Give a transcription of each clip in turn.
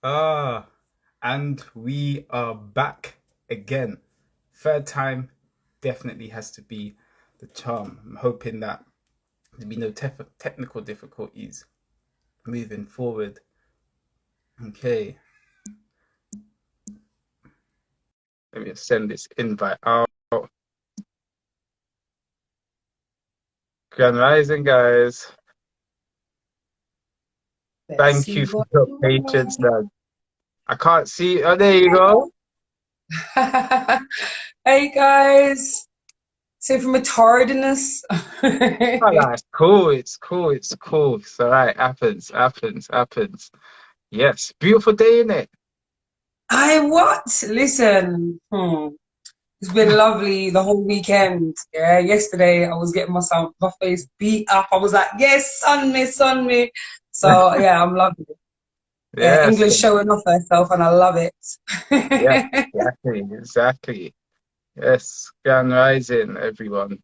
Ah, and we are back again. Third time definitely has to be the charm. I'm hoping that there'll be no technical difficulties moving forward. Okay, let me send this invite out. Grand Rising, guys. Let's Thank see you for what your you patience, lad. I can't see. Oh, there you go. want. Hey guys, so from a tardiness. Oh, that's cool. It's cool. It's cool. It's all right. Happens. Yes, beautiful day, innit? I what? Listen, it's been lovely the whole weekend. Yeah, yesterday I was getting my face beat up. I was like, yes, son me. So yeah, I'm loving it. Yeah, Yes. England showing off herself, and I love it. Yeah, exactly. Yes, Grand Rising, everyone.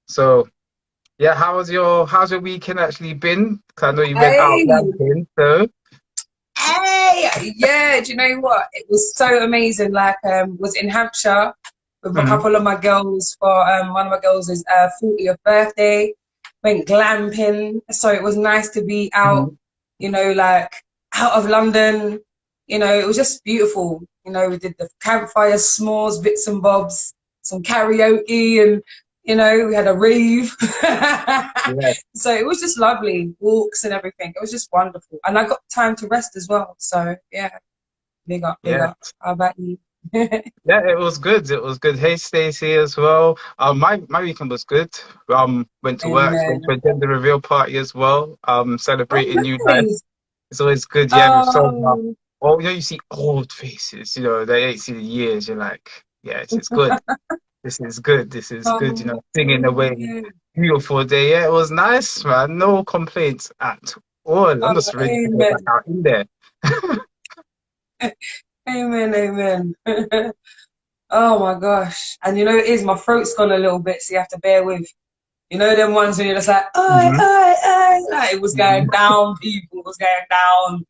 So, yeah, how's your weekend actually been? 'Cause I know you went out Hey, camping, so. yeah. Do you know what? It was so amazing. Like, was in Hampshire with a Hmm. couple of my girls for one of my girls' 40th birthday. Went glamping, so it was nice to be out. Hmm. Like out of London. It was just beautiful. We did the campfire s'mores, bits and bobs, some karaoke, and we had a rave. Yeah, So it was just lovely, walks and everything. It was just wonderful. And I got time to rest as well. So yeah, big up, big yeah, up. How about you? yeah. It was good. It was good. Hey, Stacey, as well. My weekend was good. Went to work, went to Amen. a gender reveal party as well. Oh, Celebrating new life. nice. It's always good, yeah, with some. Oh, Oh, you see old faces. They ain't seen in years. You're like, yeah, it's good. This is good. This is good. oh, Singing away. yeah. Beautiful day. Yeah, it was nice, man. No complaints at all. I'm Oh, just ready to go back amen. out in there. Amen, amen. Oh my gosh. And it is, my throat's gone a little bit, so you have to bear with. Them ones when you're just like, Hmm. like, it was Hmm. going down, people, it was going down.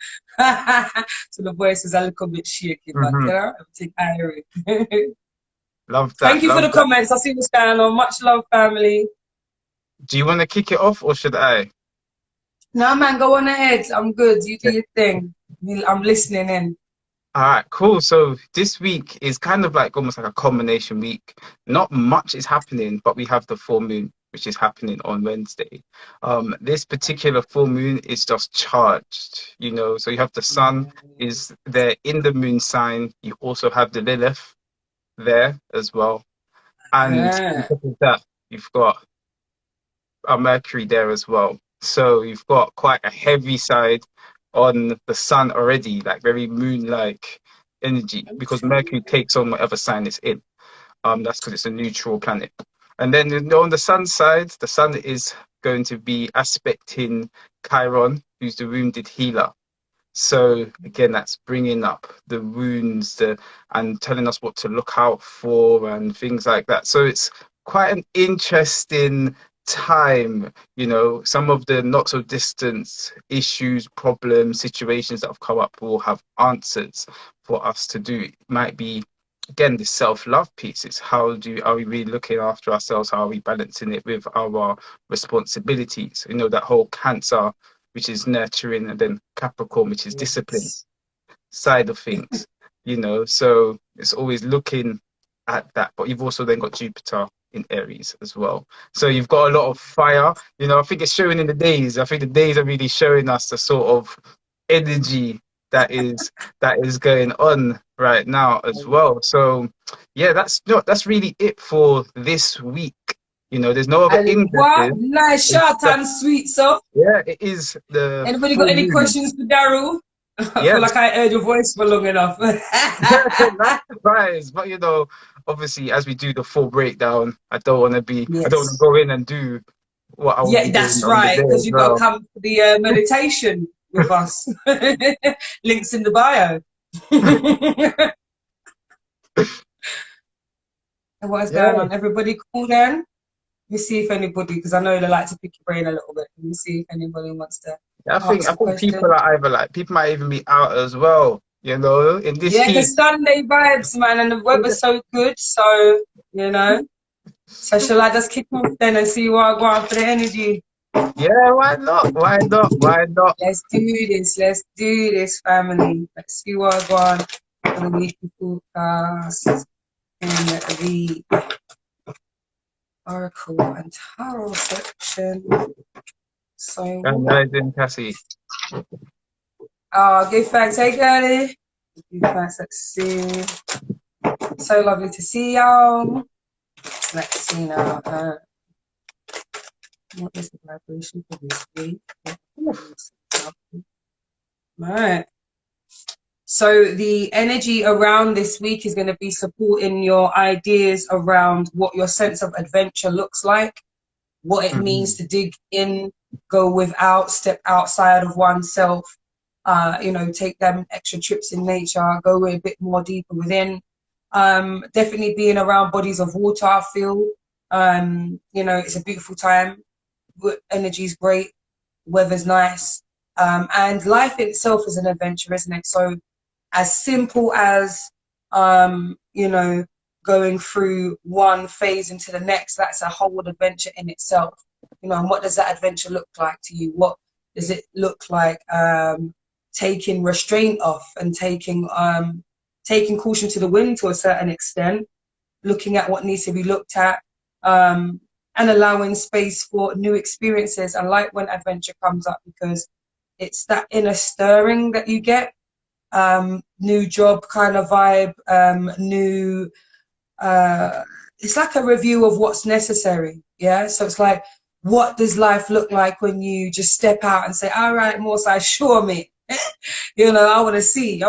So the voice is a little bit shaky, but Hmm. everything airy. Love Thank that. you for Love the that. comments. I see what's going on. Much love, family. Do you want to kick it off or should I? No, man, go on ahead. I'm good. You do your thing. I'm listening in. All right, cool. So this week is kind of like almost like a combination week. Not much is happening, but we have the full moon, which is happening on Wednesday. This particular full moon is just charged, So you have the sun is there in the moon sign. You also have the Lilith there as well. And on Yeah. top of that, you've got a Mercury there as well. So you've got quite a heavy side on the sun already, like very moon-like energy, because Mercury takes on whatever sign it's in. That's because it's a neutral planet. And then on the sun side, the sun is going to be aspecting Chiron, who's the wounded healer. So again, that's bringing up the wounds, and telling us what to look out for and things like that. So it's quite an interesting time. Some of the not so distant issues, problems, situations that have come up will have answers for us to do. It might be again the self-love piece. It's are we really looking after ourselves? How are we balancing it with our responsibilities? That whole Cancer, which is nurturing, and then Capricorn, which is discipline Yes. side of things. So it's always looking at that. But you've also then got Jupiter in Aries as well. So you've got a lot of fire. I think it's showing in the days. I think the days are really showing us the sort of energy that is going on right now as well. So yeah, that's really it for this week. There's no other And what? indexes. Nice, It's short just, and sweet, so. yeah, it is the Anybody got full any moon. questions for Daryl? I Yeah, feel like I heard your voice for long enough. not surprised, but obviously, as we do the full breakdown, I don't want to Yes. go in and do what I will Yeah, be doing that's on the right. day Because as you've got to well. come to the meditation with us. Links in the bio. What is going Yeah, on? Everybody cool then? Let me see if anybody, because I know they like to pick your brain a little bit. Let me see if anybody wants to. Ask I a think people question. are either like people might even be out as well, you know, in this Yeah, heat. because Sunday vibes, man, and the weather's so good. So, you know. So shall I just kick off then and see what I go on for the energy? Yeah, why not? Why not? Why not? Let's do this. Let's do this, family. Let's see what I go on for the weekly forecast in the Oracle and Tarot section. So, And I didn't Cassie. give thanks, hey, girlie. Give thanks, let's see. So lovely to see y'all. Let's see now. What is the vibration for this week? Right. So the energy around this week is going to be supporting your ideas around what your sense of adventure looks like, what it means Mhm. to dig in, go without, step outside of oneself, take them extra trips in nature, go a bit more deeper within. Definitely being around bodies of water, I feel. It's a beautiful time. Energy's great, weather's nice. And life itself is an adventure, isn't it? So as simple as going through one phase into the next, that's a whole adventure in itself. And what does that adventure look like to you? What does it look like taking restraint off and taking caution to the wind to a certain extent, looking at what needs to be looked at, and allowing space for new experiences. I like when adventure comes up because it's that inner stirring that you get. New job kind of vibe, it's like a review of what's necessary. Yeah. So it's like, what does life look like when you just step out and say, all right, Morsi, show me. I want to see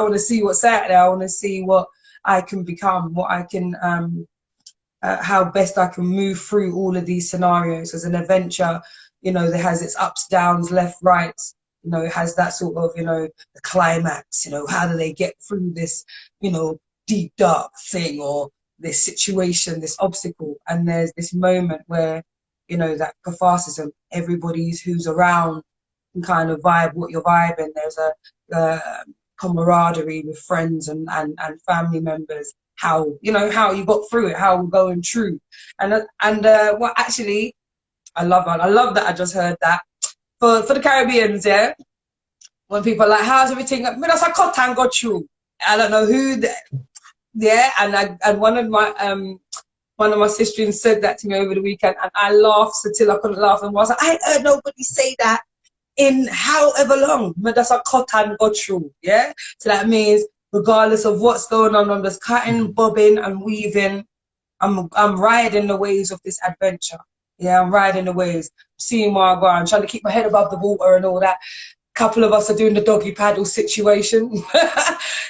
what's out there. I want to see what I can become, what I can, how best I can move through all of these scenarios as an adventure. That has its ups, downs, left, rights. It has that sort of, the climax. How do they get through this, deep dark thing or this situation, this obstacle? And there's this moment where, that catharsis, everybody's who's around can kind of vibe what you're vibing. There's a camaraderie with friends and family members, how you got through it, how we're going through. And what actually I love that I just heard that for the Caribbeans, yeah, when people are like, how's everything? I mean, that's like cotton got through. I don't know yeah, and one of my sisters said that to me over the weekend, and I laughed until I couldn't laugh, and I was like, I ain't heard nobody say that in however long. But that's a cotton got through, yeah. So that means regardless of what's going on, I'm just cutting, bobbing, and weaving. I'm riding the waves of this adventure. Yeah, I'm riding the waves, seeing where I go. I'm trying to keep my head above the water and all that. Couple of us are doing the doggy paddle situation.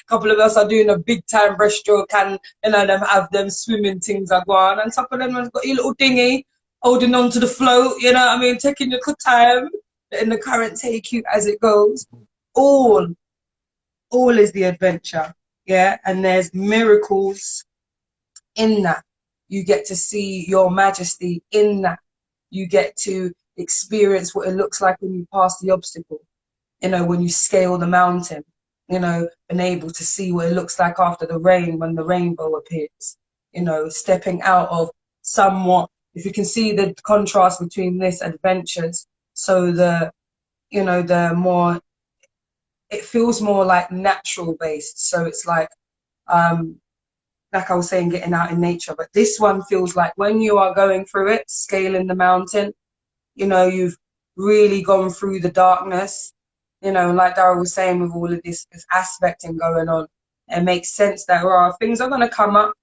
Couple of us are doing a big time breaststroke, and them have them swimming things are going on. And some of them has got a little dinghy holding on to the float, what I mean, taking your good time, letting the current take you as it goes. All is the adventure. Yeah. And there's miracles in that. You get to see your majesty in that. You get to experience what it looks like when you pass the obstacle, when you scale the mountain, and able to see what it looks like after the rain when the rainbow appears, stepping out of somewhat, if you can see the contrast between this adventures. So the more, it feels more like natural based. So it's like I was saying, getting out in nature. But this one feels like when you are going through it, scaling the mountain, you've really gone through the darkness, like Daryl was saying, with all of this aspecting going on. It makes sense that things are going to come up,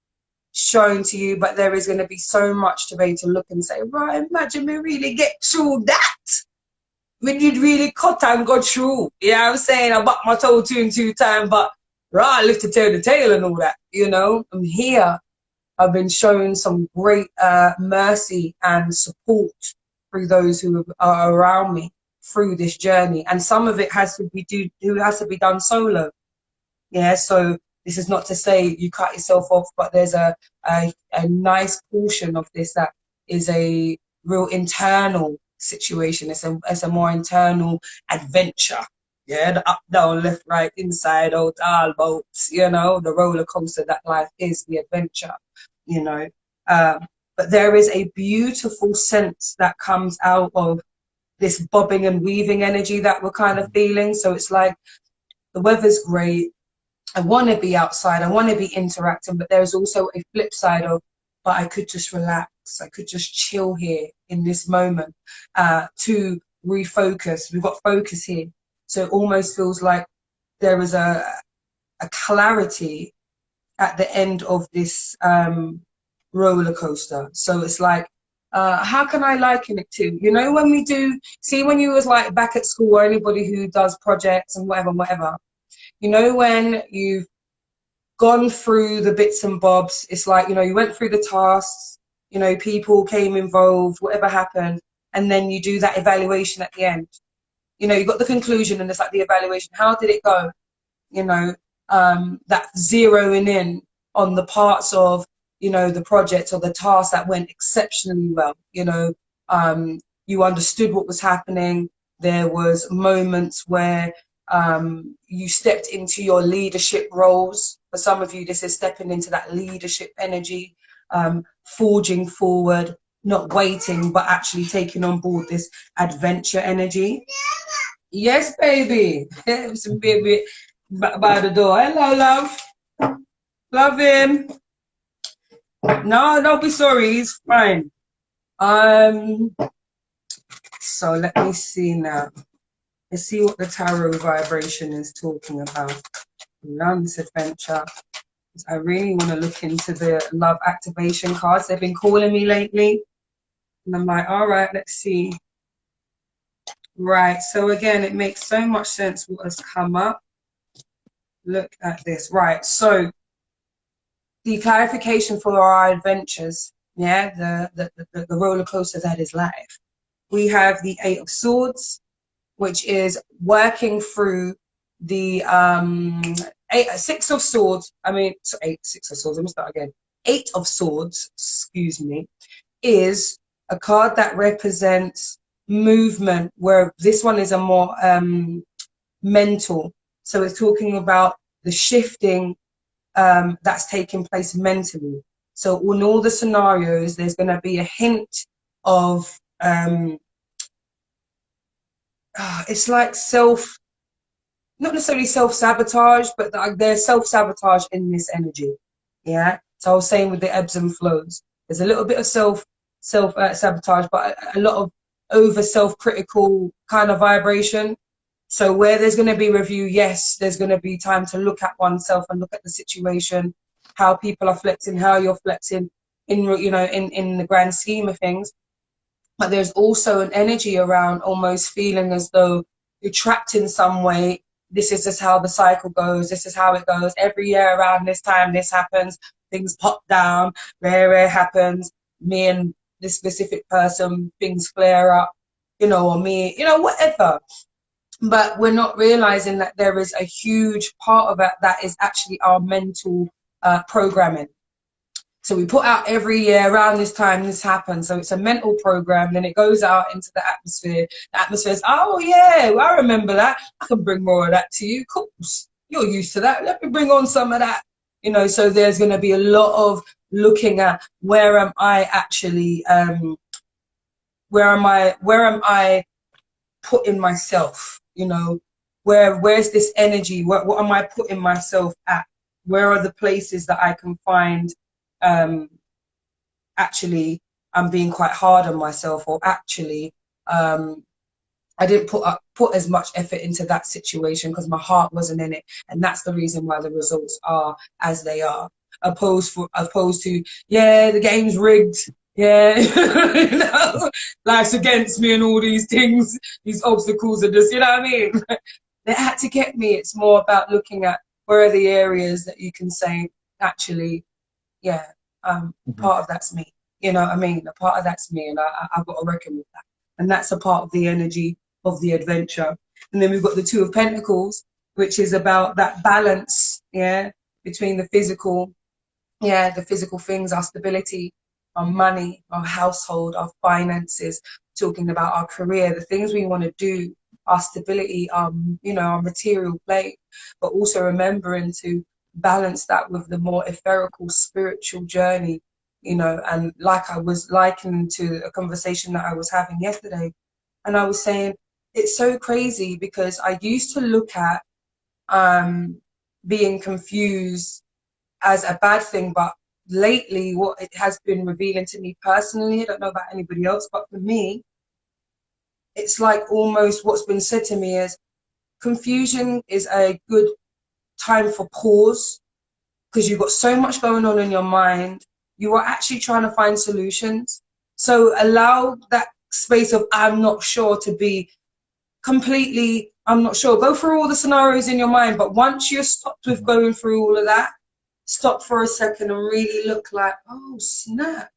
shown to you, but there is going to be so much to be able to look and say, right, imagine me really get through that. We did really cut and go through. I'm saying? I bucked my toe 2 times, but right, I live to tell the tale and all that, I'm here. I've been shown some great mercy and support through those who are around me through this journey. And some of it has to be done solo. Yeah, so this is not to say you cut yourself off, but there's a nice portion of this that is a real internal situation. It's a more internal adventure. Yeah, the up, down, left, right, inside, out, all boats, you know, the roller coaster that life is, the adventure, you know. But there is a beautiful sense that comes out of this bobbing and weaving energy that we're kind of feeling. So it's like the weather's great. I want to be outside. I want to be interacting, but there's also a flip side of, but I could just relax. I could just chill here in this moment to refocus. We've got focus here. So it almost feels like there is a clarity at the end of this roller coaster. So it's like, how can I liken it to? You know, when we do, see when you was like back at school, or anybody who does projects and whatever, you know, when you've gone through the bits and bobs, it's like, you know, you went through the tasks, you know, people came involved, whatever happened, and then you do that evaluation at the end. You know, you got the conclusion and it's like the evaluation. How did it go? You know, that zeroing in on the parts of, you know, the project or the task that went exceptionally well. You know, you understood what was happening. There was moments where you stepped into your leadership roles. For some of you, this is stepping into that leadership energy, forging forward, not waiting, but actually taking on board this adventure energy. Yes, baby. Some baby by the door. Hello, love. Love him. No, don't be sorry. He's fine. So let me see now. Let's see what the tarot vibration is talking about. Love's adventure. I really want to look into the love activation cards. They've been calling me lately. And I'm like, all right, let's see. Right. So again, it makes so much sense what has come up. Look at this. Right. So the clarification for our adventures, yeah, the roller coaster that is life. We have the Eight of Swords, which is working through the Six of Swords. I mean, Six of Swords. Let me start again. Eight of Swords, excuse me, is a card that represents movement, where this one is a more mental. So it's talking about the shifting that's taking place mentally. So in all the scenarios, there's going to be a hint of it's like not necessarily self-sabotage, but there's self-sabotage in this energy. Yeah. So I was saying with the ebbs and flows, there's a little bit of self-sabotage, but a lot of over self-critical kind of vibration. So where there's going to be review, yes, there's going to be time to look at oneself and look at the situation, how people are flexing, how you're flexing in, you know, in the grand scheme of things. But there's also an energy around almost feeling as though you're trapped in some way. This is just how the cycle goes. This is how it goes. Every year around this time, this happens. Things pop down. Rare happens. Me and this specific person, things flare up, you know, or me, you know, whatever. But we're not realizing that there is a huge part of it that is actually our mental programming. So we put out every year around this time, this happens. So it's a mental program. Then it goes out into the atmosphere. The atmosphere is, oh, yeah, I remember that. I can bring more of that to you. Cool. You're used to that. Let me bring on some of that. You know, so there's going to be a lot of looking at where am I actually, where am I putting myself? You know, where's this energy? What am I putting myself at? Where are the places that I can find actually I'm being quite hard on myself, or actually I didn't put as much effort into that situation because my heart wasn't in it, and that's the reason why the results are as they are. Opposed to, yeah, the game's rigged. Yeah, you know, life's against me and all these things, these obstacles are just, you know what I mean? They had to get me. It's more about looking at where are the areas that you can say, actually, yeah, part of that's me. You know what I mean? A part of that's me, and I've got to reckon with that. And that's a part of the energy of the adventure. And then we've got the Two of Pentacles, which is about that balance, yeah, between the physical, yeah, the physical things, our stability, our money, our household, our finances, talking about our career, the things we want to do, our stability, you know, our material plane, but also remembering to balance that with the more etherical spiritual journey, you know. And like I was likening to a conversation that I was having yesterday, and I was saying it's so crazy because I used to look at being confused as a bad thing, but lately what it has been revealing to me personally, I don't know about anybody else, but for me, it's like almost what's been said to me is confusion is a good time for pause, because you've got so much going on in your mind. You are actually trying to find solutions. So allow that space of I'm not sure to be completely, I'm not sure. Go through all the scenarios in your mind, but once you're stopped with going through all of that, stop for a second and really look like, oh snap,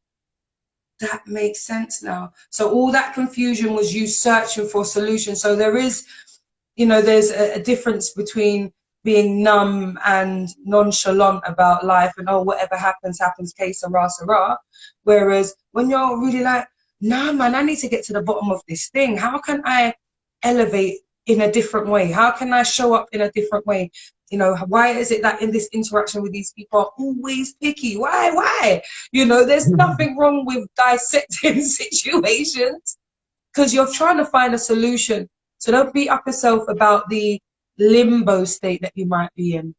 that makes sense now. So all that confusion was you searching for solutions. So there is, you know, there's a difference between being numb and nonchalant about life and, oh, whatever happens, happens, que sera, sera. Whereas when you're really like, nah, man, I need to get to the bottom of this thing. How can I elevate in a different way? How can I show up in a different way? You know, why is it that in this interaction with these people are always picky? Why? You know, there's nothing wrong with dissecting situations because you're trying to find a solution. So don't beat up yourself about the limbo state that you might be in.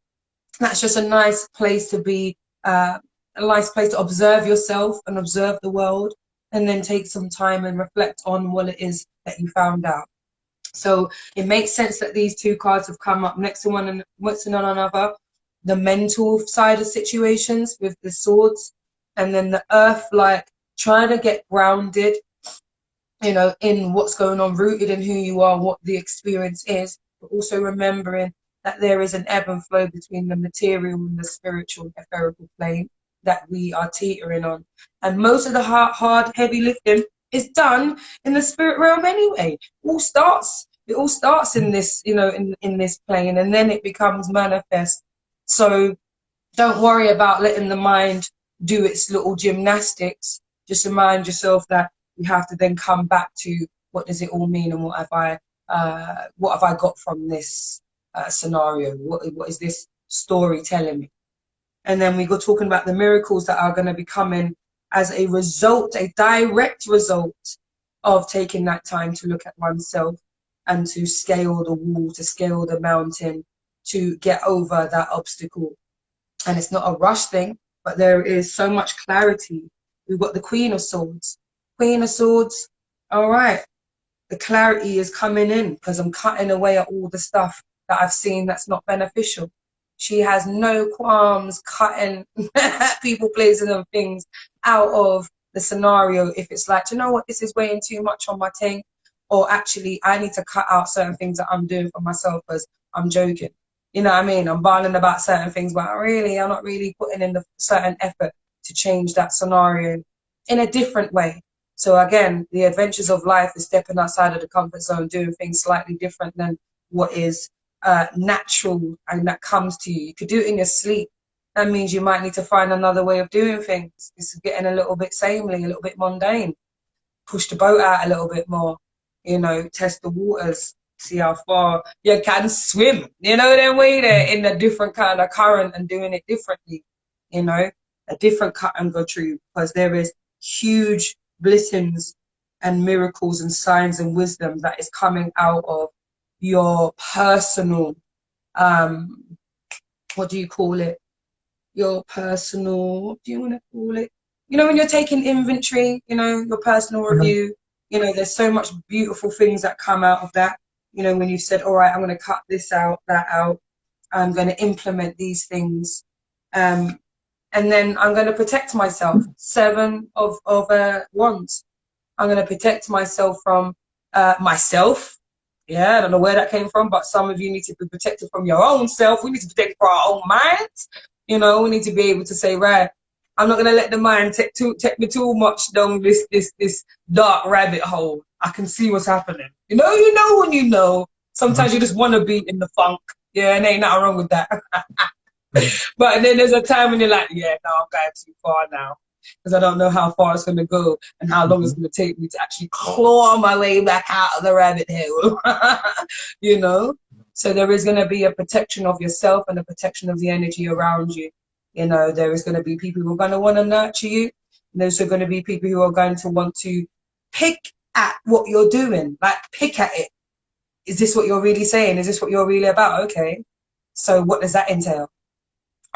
That's just a nice place to be, a nice place to observe yourself and observe the world, and then take some time and reflect on what it is that you found out. So it makes sense that these two cards have come up next to one another. The mental side of situations with the swords, and then the earth, like trying to get grounded, you know, in what's going on, rooted in who you are, what the experience is, but also remembering that there is an ebb and flow between the material and the spiritual, etherical plane that we are teetering on. And most of the hard, heavy lifting is done in the spirit realm anyway. It all starts in this, you know, in this plane, and then it becomes manifest. So don't worry about letting the mind do its little gymnastics. Just remind yourself that you have to then come back to what does it all mean, and what have I got from this scenario? What is this story telling me? And then we go talking about the miracles that are going to be coming as a result, a direct result of taking that time to look at oneself and to scale the wall, to scale the mountain, to get over that obstacle. And it's not a rush thing, but there is so much clarity. We've got the Queen of Swords. Queen of Swords, all right, the clarity is coming in because I'm cutting away at all the stuff that I've seen that's not beneficial. She has no qualms cutting people, places and things out of the scenario if it's like, you know what, this is weighing too much on my thing, or actually I need to cut out certain things that I'm doing for myself because I'm joking. You know what I mean? I'm barling about certain things, but I'm not really putting in the certain effort to change that scenario in a different way. So again, the adventures of life is stepping outside of the comfort zone, doing things slightly different than what is natural and that comes to you. You could do it in your sleep. That means you might need to find another way of doing things. It's getting a little bit samey, a little bit mundane. Push the boat out a little bit more, you know, test the waters, see how far you can swim, you know, then way there in a different kind of current and doing it differently, you know, a different cut and go through, because there is huge blessings and miracles and signs and wisdom that is coming out of your personal, what do you call it? Your personal, what do you want to call it? You know, when you're taking inventory, you know, your personal review, you know, there's so much beautiful things that come out of that. You know, when you said, all right, I'm going to cut this out, that out. I'm going to implement these things. And then I'm going to protect myself. 7 of Wands. I'm going to protect myself from myself. Yeah, I don't know where that came from, but some of you need to be protected from your own self. We need to protect for our own minds. You know, we need to be able to say, right, I'm not going to let the mind take me too much down this dark rabbit hole. I can see what's happening. You know when you know. Sometimes you just want to be in the funk. Yeah, and ain't nothing wrong with that. But then there's a time when you're like, yeah, no, I'm going too far now. because I don't know how far it's going to go and how long it's going to take me to actually claw my way back out of the rabbit hole. You know, so there is going to be a protection of yourself and a protection of the energy around you. You know, there is going to be people who are going to want to nurture you, and there's also going to be people who are going to want to pick at what you're doing, like pick at it. Is this what you're really saying? Is this what you're really about? Okay, so what does that entail?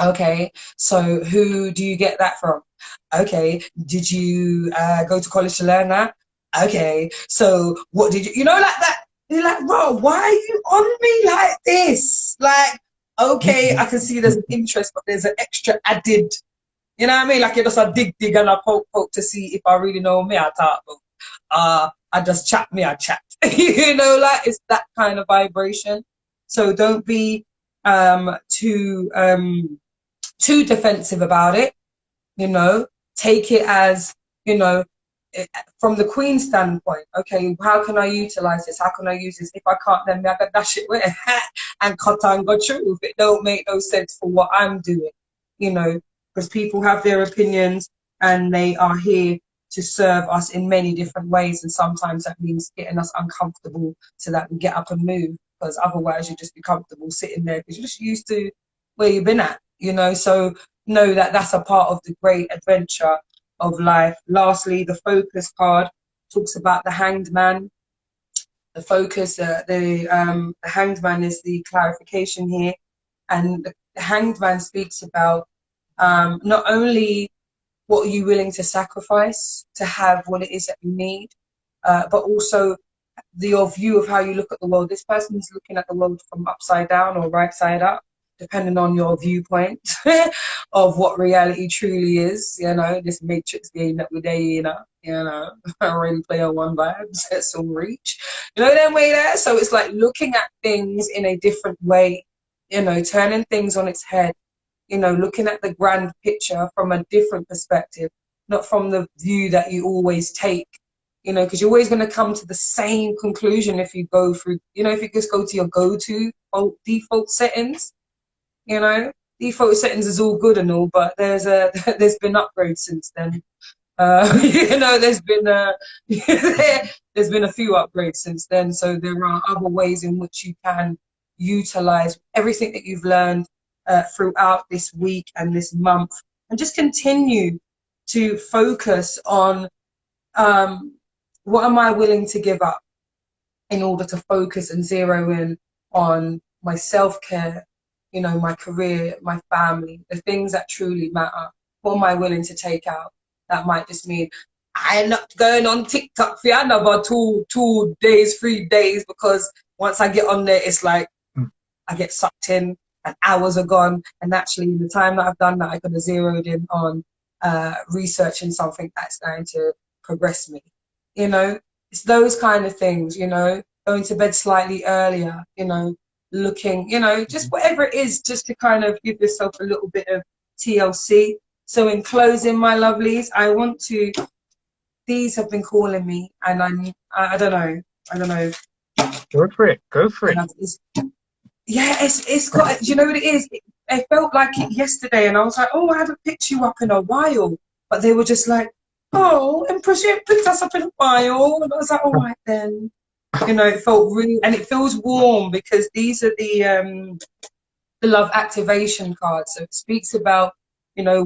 Okay, so who do you get that from? Okay, did you go to college to learn that? Okay, so what did you know, like that? You're like, bro, why are you on me like this? Like, okay, I can see there's an interest, but there's an extra added, you know what I mean? Like, you're just a dig and a poke to see if I really know me. I talk, I just chat me, I chat. You know, like, it's that kind of vibration. So don't be too defensive about it. You know, take it as, you know, from the Queen standpoint. Okay, how can I utilize this? How can I use this? If I can't, then I can dash it with and cut and go through. It don't make no sense for what I'm doing. You know, because people have their opinions and they are here to serve us in many different ways, and sometimes that means getting us uncomfortable so that we get up and move, because otherwise you just be comfortable sitting there because you're just used to where you've been at, you know. So know that that's a part of the great adventure of life. Lastly, the focus card talks about the hanged man. The focus, the hanged man is the clarification here, and the hanged man speaks about not only what are you willing to sacrifice to have what it is that you need, but also your view of how you look at the world. This person is looking at the world from upside down or right side up, depending on your viewpoint of what reality truly is. You know, this matrix game that we're in, you know, Ready Player One vibes, set some reach. You know that way there? So it's like looking at things in a different way, you know, turning things on its head. You know, looking at the grand picture from a different perspective, not from the view that you always take, you know, because you're always going to come to the same conclusion if you go through, you know, if you just go to your go-to default settings, you know. Default settings is all good and all, but there's been upgrades since then. You know, there's been a few upgrades since then. So there are other ways in which you can utilize everything that you've learned throughout this week and this month, and just continue to focus on what am I willing to give up in order to focus and zero in on my self-care, you know, my career, my family, the things that truly matter. What am I willing to take out? That might just mean I'm not going on TikTok for another 2 days, 3 days, because once I get on there, it's like I get sucked in and hours are gone. And actually, in the time that I've done that, I could have zeroed in on researching something that's going to progress me. You know, it's those kind of things, you know, going to bed slightly earlier, you know, looking, you know, just whatever it is, just to kind of give yourself a little bit of TLC. So in closing, my lovelies, I want to, these have been calling me, and I don't know. Go for it. Go for it. Yeah, it's got, you know what it is? It felt like it yesterday, and I was like, oh, I haven't picked you up in a while. But they were just like, oh, Empress, you haven't picked us up in a while. And I was like, all right then. You know, it felt really, and it feels warm because these are the love activation cards. So it speaks about, you know,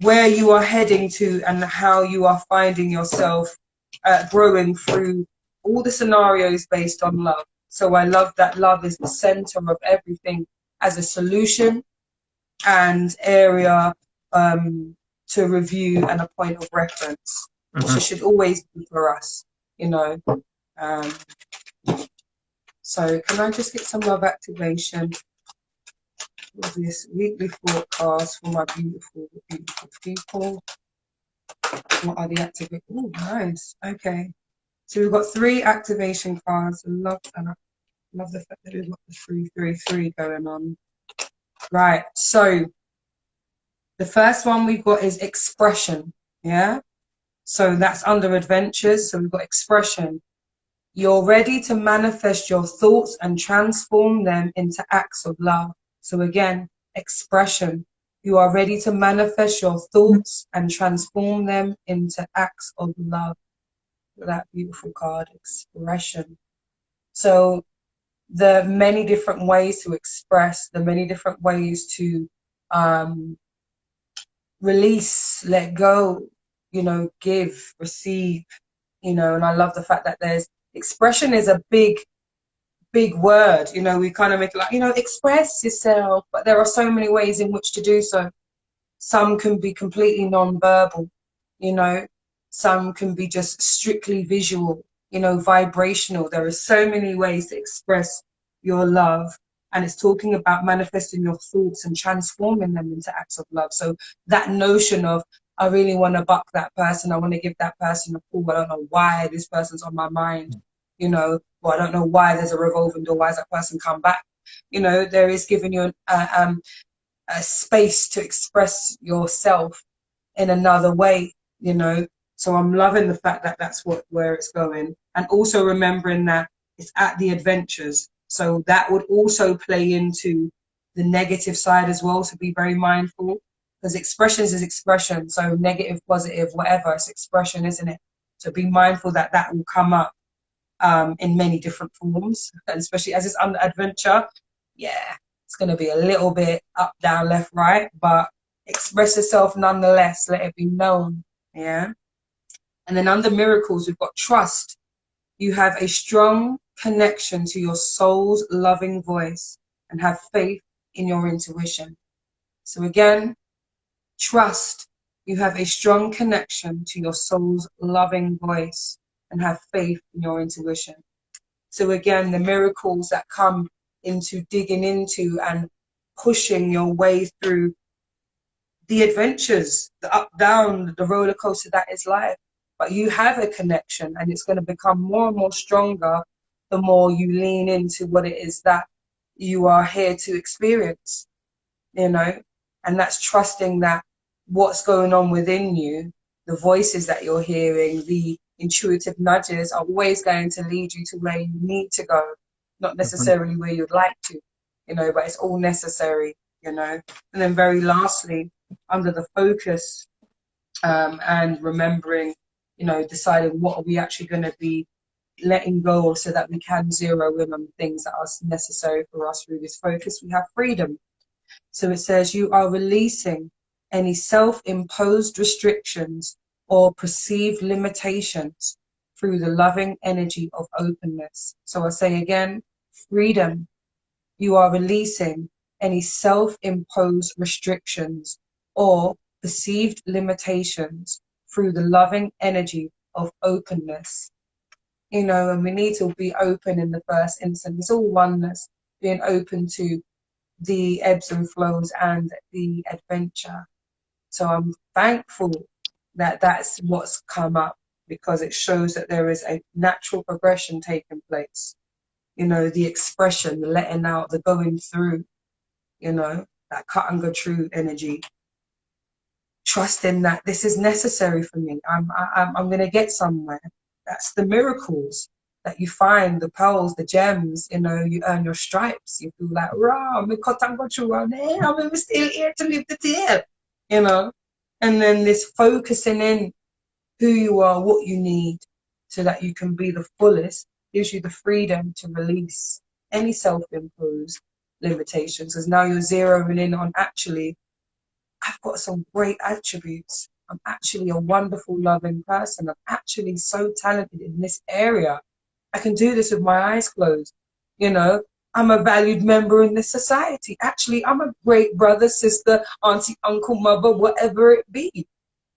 where you are heading to and how you are finding yourself growing through all the scenarios based on love. So I love that love is the center of everything as a solution and area to review and a point of reference, which it should always be for us, you know. So can I just get some love activation for this weekly forecast for my beautiful, beautiful people? What are the activations? Oh, nice. Okay. So we've got 3 activation cards. I love that. Love the fact that we've got the 333 going on. Right. So the first one we've got is expression. Yeah. So that's under adventures. So we've got expression. You're ready to manifest your thoughts and transform them into acts of love. So again, expression. You are ready to manifest your thoughts and transform them into acts of love. That beautiful card, expression. So the many different ways to express, the many different ways to release, let go, give, receive, and I love the fact that there's expression is a big word. We kind of make it like, express yourself, but there are so many ways in which to do so. Some can be completely non-verbal, some can be just strictly visual, vibrational. There are so many ways to express your love. And it's talking about manifesting your thoughts and transforming them into acts of love. So that notion of, I really want to buck that person, I want to give that person a call, I don't know why this person's on my mind, or I don't know why there's a revolving door, why has that person come back? There is giving you a space to express yourself in another way, So I'm loving the fact that that's where it's going. And also remembering that it's at the adventures. So that would also play into the negative side as well. So be very mindful, because expressions is expression. So negative, positive, whatever, it's expression, isn't it? So be mindful that that will come up in many different forms. And especially as it's under adventure, yeah, it's going to be a little bit up, down, left, right, but express yourself nonetheless. Let it be known. Yeah. And then under miracles, we've got trust. You have a strong connection to your soul's loving voice and have faith in your intuition. So again, trust. You have a strong connection to your soul's loving voice and have faith in your intuition. So again, the miracles that come into digging into and pushing your way through the adventures, the up, down, the roller coaster that is life. But you have a connection, and it's going to become more and more stronger the more you lean into what it is that you are here to experience, and that's trusting that what's going on within you, the voices that you're hearing, the intuitive nudges are always going to lead you to where you need to go, not necessarily where you'd like to, but it's all necessary, And then very lastly, under the focus and remembering, deciding what are we actually going to be letting go of so that we can zero in on things that are necessary for us through this focus. We have freedom. So it says you are releasing any self-imposed restrictions or perceived limitations through the loving energy of openness. So I say again, freedom. You are releasing any self-imposed restrictions or perceived limitations through the loving energy of openness. And we need to be open in the first instance. It's all oneness, being open to the ebbs and flows and the adventure. So I'm thankful that that's what's come up, because it shows that there is a natural progression taking place. The expression, the letting out, the going through, that cut and go through energy. Trusting that this is necessary for me. I'm going to get somewhere. That's the miracles that you find, the pearls, the gems, you earn your stripes. You feel like, rah, I'm cut and go through, I'm still here to live the tale, And then this focusing in who you are, what you need, so that you can be the fullest, gives you the freedom to release any self-imposed limitations. Because now you're zeroing in on, actually, I've got some great attributes. I'm actually a wonderful, loving person. I'm actually so talented in this area. I can do this with my eyes closed. I'm a valued member in this society. Actually, I'm a great brother, sister, auntie, uncle, mother, whatever it be.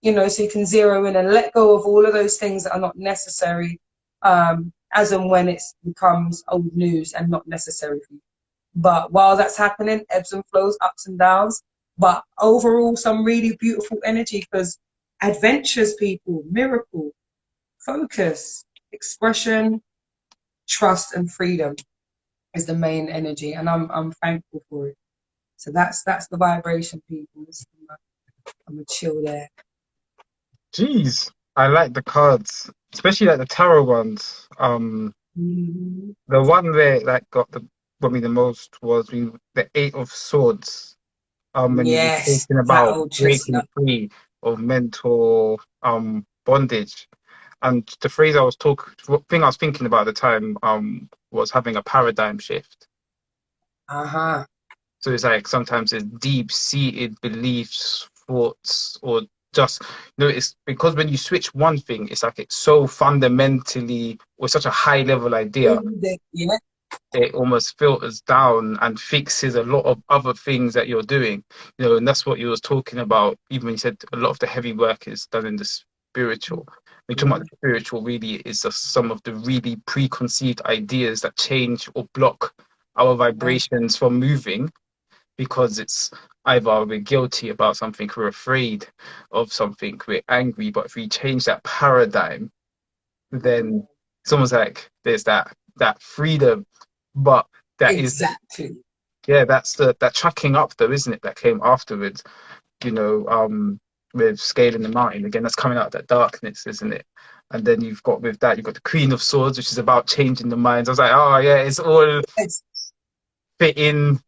So you can zero in and let go of all of those things that are not necessary, as and when it becomes old news and not necessary for you. But while that's happening, ebbs and flows, ups and downs, but overall some really beautiful energy, because adventures, people, miracle, focus, expression, trust and freedom is the main energy, and I'm thankful for it. So that's the vibration, people. I'm gonna chill there. Jeez, I like the cards, especially like the tarot ones. The one where like got me the most was the Eight of Swords. when you were Yes, talking that about old breaking chestnut. free of mental bondage. And the phrase thing I was thinking about at the time was having a paradigm shift. Uh-huh. So it's like sometimes it's deep-seated beliefs, thoughts, or just it's because when you switch one thing, it's like it's so fundamentally or such a high-level idea, Yeah, it almost filters down and fixes a lot of other things that you're doing. And that's what you was talking about, even when you said a lot of the heavy work is done in the spiritual. When you're talking about yeah, the spiritual, really is just some of the really preconceived ideas that change or block our yeah. vibrations from moving because it's either we're guilty about something, we're afraid of something, we're angry. But if we change that paradigm, then it's almost like there's that freedom. But that is, Exactly. yeah, that's that tracking up though, isn't it? That came afterwards, you know, with scaling the mountain again. That's coming out of that darkness, isn't it? And then you've got the Queen of Swords, which is about changing the minds. I was like, oh yeah, it's all Yes, fit in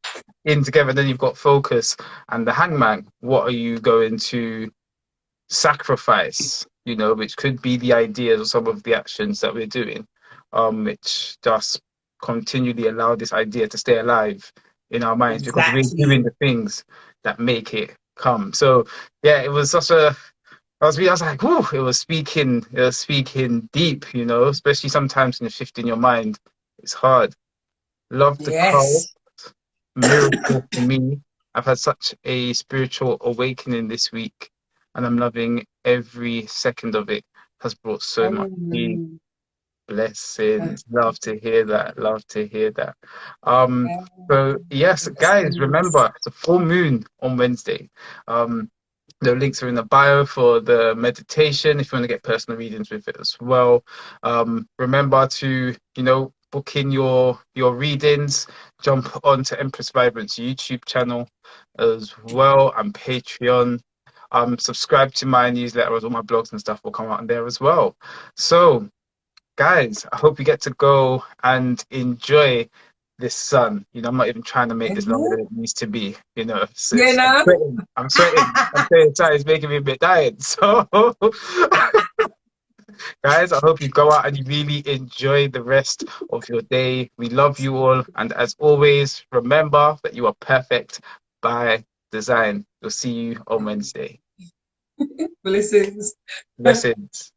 together. Then you've got focus and the hangman. What are you going to sacrifice? Which could be the ideas or some of the actions that we're doing, which just continually allow this idea to stay alive in our minds because we're doing exactly. the things that make it come. So yeah, it was such a I was like, whew, it was speaking deep, especially sometimes when you're shifting your mind. It's hard. Love the call. Yes. Miracle for me. I've had such a spiritual awakening this week, and I'm loving every second of it. Has brought so much peace, Um, blessings. Love to hear that. Love to hear that. So yes, guys, yes. remember it's a full moon on Wednesday. The links are in the bio for the meditation if you want to get personal readings with it as well. Remember to, book in your readings, jump onto Empress Vibrant's YouTube channel as well and Patreon. Subscribe to my newsletter as all my blogs and stuff will come out in there as well. So guys, I hope you get to go and enjoy this sun. I'm not even trying to make this longer than it needs to be. You I'm know? sweating. I'm sweating. I'm saying it's making me a bit tired. So, guys, I hope you go out and you really enjoy the rest of your day. We love you all. And as always, remember that you are perfect by design. We'll see you on Wednesday. Blessings. Blessings.